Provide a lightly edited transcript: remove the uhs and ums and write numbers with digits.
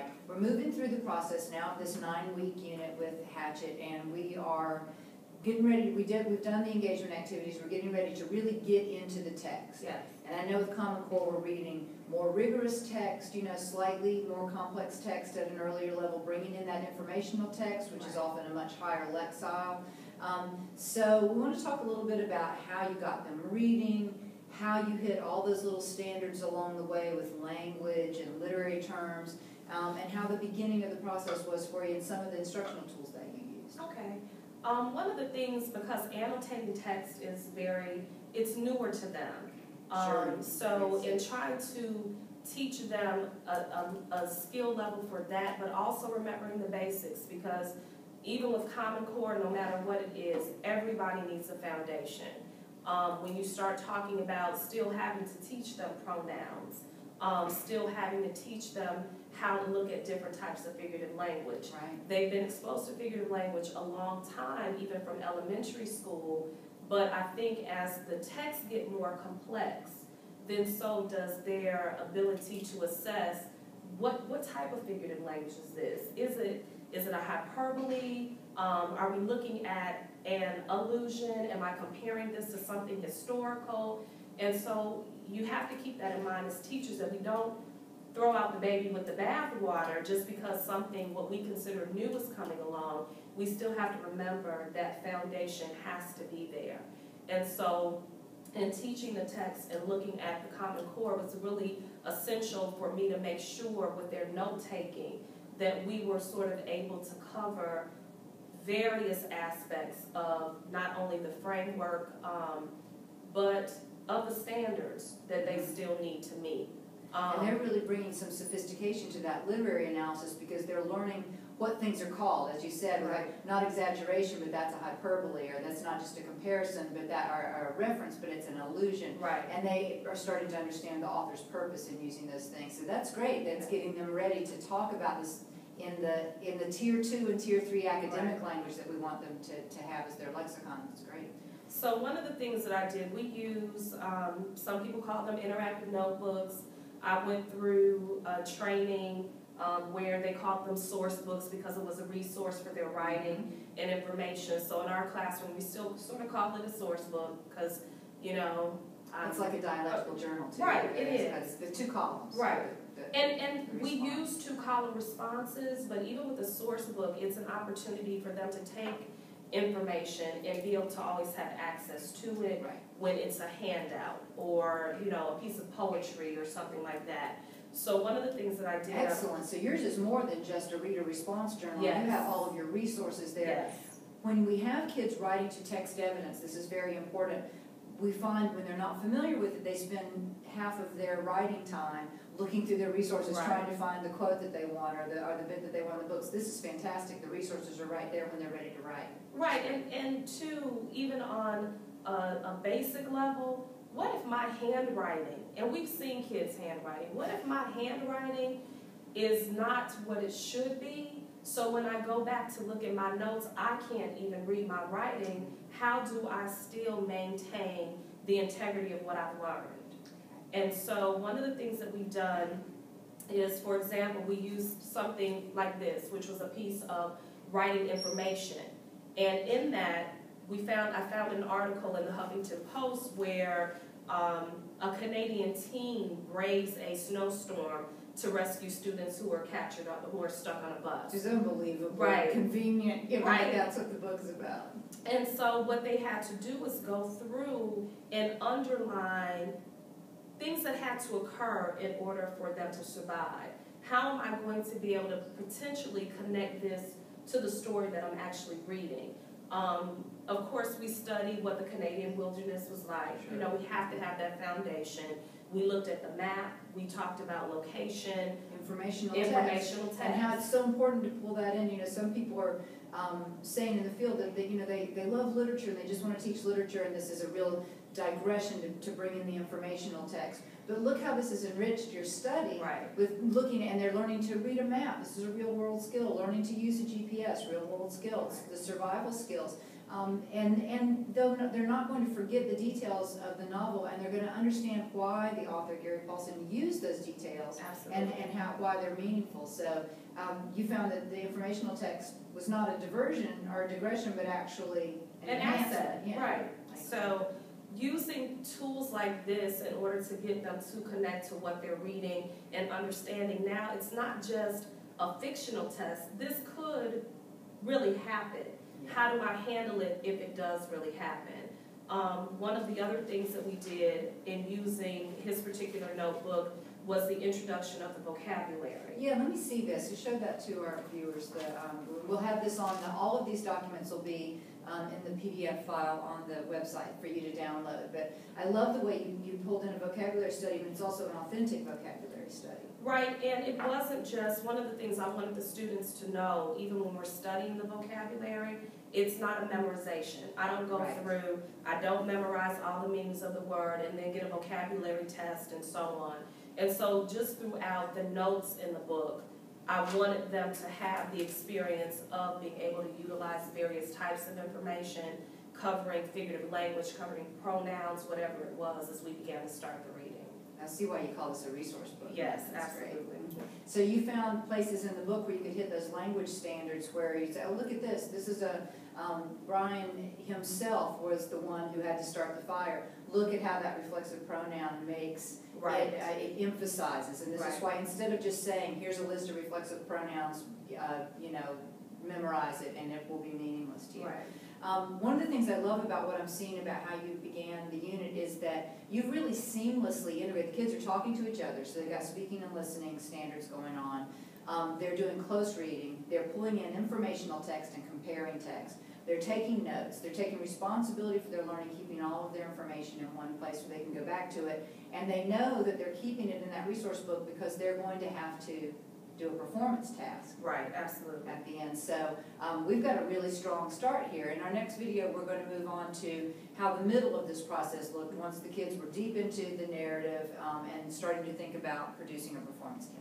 right. We're moving through the process now of this 9-week unit with Hatchet, and we are getting ready. We've done the engagement activities. We're getting ready to really get into the text. Yes. And I know with Common Core we're reading more rigorous text, slightly more complex text at an earlier level, bringing in that informational text, which is often a much higher lexile. So we want to talk a little bit about how you got them reading, how you hit all those little standards along the way with language and literary terms, and how the beginning of the process was for you and some of the instructional tools that you used. Okay. One of the things, because annotating text is it's newer to them. Sure. So in trying to teach them a skill level for that, but also remembering the basics, because even with Common Core, no matter what it is, everybody needs a foundation. When you start talking about still having to teach them pronouns, still having to teach them how to look at different types of figurative language. Right. They've been exposed to figurative language a long time, even from elementary school, but I think as the texts get more complex, then so does their ability to assess what type of figurative language is this? Is it a hyperbole? Are we looking at an allusion? Am I comparing this to something historical? And so you have to keep that in mind as teachers, that we don't throw out the baby with the bathwater just because something, what we consider new, is coming along. We still have to remember that foundation has to be there. And so in teaching the text and looking at the Common Core was really essential for me to make sure with their note-taking that we were sort of able to cover various aspects of not only the framework, but of the standards that they still need to meet. And they're really bringing some sophistication to that literary analysis, because they're learning what things are called, as you said, right? Not exaggeration, but that's a hyperbole, or that's not just a comparison, but that are a reference, but it's an allusion. Right. And they are starting to understand the author's purpose in using those things. So that's great. That's getting them ready to talk about this in the Tier 2 and Tier 3 academic language that we want them to have as their lexicon. That's great. So one of the things that I did, we use, some people call them interactive notebooks. I went through training where they called them source books because it was a resource for their writing and information. So in our classroom, we still sort of call it a source book because, it's like a dialectical journal too. Right, it is. The 2 columns. Right. And we use 2-column responses, but even with the source book, it's an opportunity for them to take information and be able to always have access to it when it's a handout or, a piece of poetry or something like that. So one of the things that I did... Excellent. So yours is more than just a reader response journal. Yes. You have all of your resources there. Yes. When we have kids writing to text evidence, this is very important. We find when they're not familiar with it, they spend half of their writing time looking through their resources, trying to find the quote that they want or the bit that they want in the books. This is fantastic. The resources are right there when they're ready to write. Right, and two, even on a basic level, what if my handwriting, and we've seen kids' handwriting, what if my handwriting is not what it should be? So when I go back to look at my notes, I can't even read my writing. How do I still maintain the integrity of what I've learned? And so one of the things that we've done is, for example, we used something like this, which was a piece of writing information. And in that, I found an article in the Huffington Post where a Canadian team braves a snowstorm to rescue students who were captured who are stuck on a bus. Which is unbelievable. Right. Convenient. Right. That's what the book's about. And so what they had to do was go through and underline things that had to occur in order for them to survive. How am I going to be able to potentially connect this to the story that I'm actually reading? Of course, we studied what the Canadian wilderness was like. Sure. We have to have that foundation. We looked at the map. We talked about location. Informational text. And how it's so important to pull that in. Some people are saying in the field that they love literature and they just want to teach literature, and this is a real digression to bring in the informational text. But look how this has enriched your study with looking at, and they're learning to read a map. This is a real world skill. Learning to use a GPS, real world skills, the survival skills. And they're not going to forget the details of the novel, and they're going to understand why the author, Gary Paulson, used those details. Absolutely. And why they're meaningful. So you found that the informational text was not a diversion or a digression, but actually an asset. Yeah. Right. So using tools like this in order to get them to connect to what they're reading and understanding. Now, it's not just a fictional test. This could really happen. Yeah. How do I handle it if it does really happen? One of the other things that we did in using his particular notebook was the introduction of the vocabulary. Yeah, let me see this. You show that to our viewers. We'll have this on, all of these documents will be in the PDF file on the website for you to download. But I love the way you pulled in a vocabulary study, but it's also an authentic vocabulary study. Right, and it wasn't just, one of the things I wanted the students to know, even when we're studying the vocabulary, it's not a memorization. I don't go through, I don't memorize all the meanings of the word and then get a vocabulary test and so on. And so just throughout the notes in the book, I wanted them to have the experience of being able to utilize various types of information, covering figurative language, covering pronouns, whatever it was, as we began to start the reading. I see why you call this a resource book. Yes, That's absolutely. Great. So you found places in the book where you could hit those language standards where you say, oh, look at this. This is Brian himself was the one who had to start the fire. Look at how that reflexive pronoun makes, it emphasizes. And this is why instead of just saying, here's a list of reflexive pronouns, memorize it and it will be meaningless to you. Right. One of the things I love about what I'm seeing about how you began the unit is that you've really seamlessly integrated. The kids are talking to each other, so they've got speaking and listening standards going on. They're doing close reading. They're pulling in informational text and comparing text. They're taking notes. They're taking responsibility for their learning, keeping all of their information in one place where they can go back to it. And they know that they're keeping it in that resource book because they're going to have to do a performance task. Right, absolutely. At the end. So we've got a really strong start here. In our next video, we're going to move on to how the middle of this process looked once the kids were deep into the narrative and starting to think about producing a performance task.